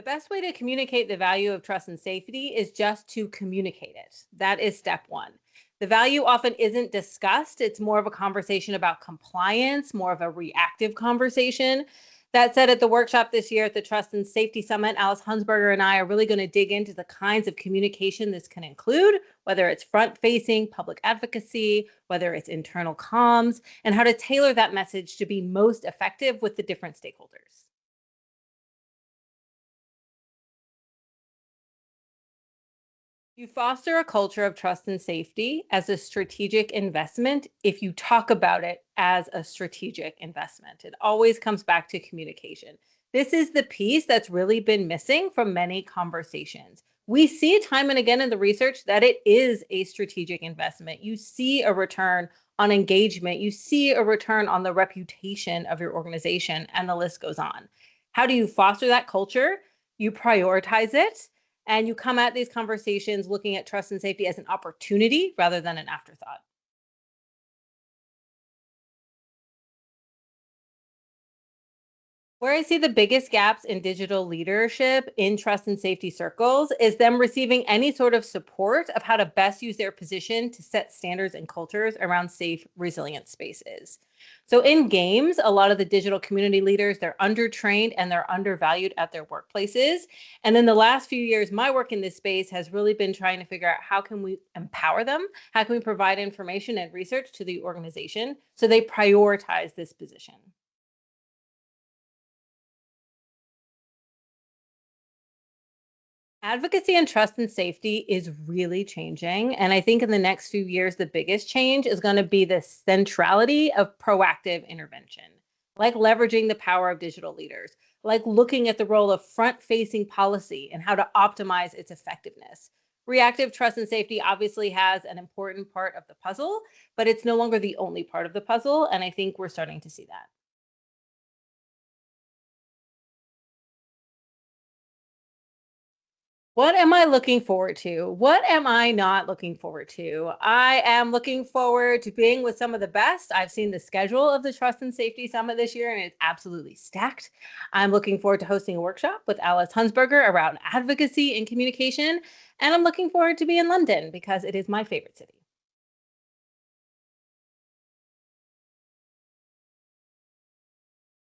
The best way to communicate the value of trust and safety is just to communicate it. That is step one. The value often isn't discussed. It's more of a conversation about compliance, more of a reactive conversation. That said, at the workshop this year at the Trust and Safety Summit, Alice Hunsberger and I are really going to dig into the kinds of communication this can include, whether it's front facing, public advocacy, whether it's internal comms, and how to tailor that message to be most effective with the different stakeholders. You foster a culture of trust and safety as a strategic investment if you talk about it as a strategic investment. It always comes back to communication. This is the piece that's really been missing from many conversations. We see time and again in the research that it is a strategic investment. You see a return on engagement, you see a return on the reputation of your organization, and the list goes on. How do you foster that culture? You prioritize it and you come at these conversations looking at trust and safety as an opportunity rather than an afterthought. Where I see the biggest gaps in digital leadership in trust and safety circles is them receiving any sort of support of how to best use their position to set standards and cultures around safe, resilient spaces. So in games, a lot of the digital community leaders, they're undertrained and they're undervalued at their workplaces. And in the last few years, my work in this space has really been trying to figure out how can we empower them? How can we provide information and research to the organization so they prioritize this position? Advocacy and trust and safety is really changing. And I think in the next few years, the biggest change is going to be the centrality of proactive intervention, like leveraging the power of digital leaders, like looking at the role of front facing policy and how to optimize its effectiveness. Reactive trust and safety obviously has an important part of the puzzle, but it's no longer the only part of the puzzle. And I think we're starting to see that. What am I looking forward to? What am I not looking forward to? I am looking forward to being with some of the best. I've seen the schedule of the Trust and Safety Summit this year, and it's absolutely stacked. I'm looking forward to hosting a workshop with Alice Hunsberger around advocacy and communication. And I'm looking forward to be in London because it is my favorite city.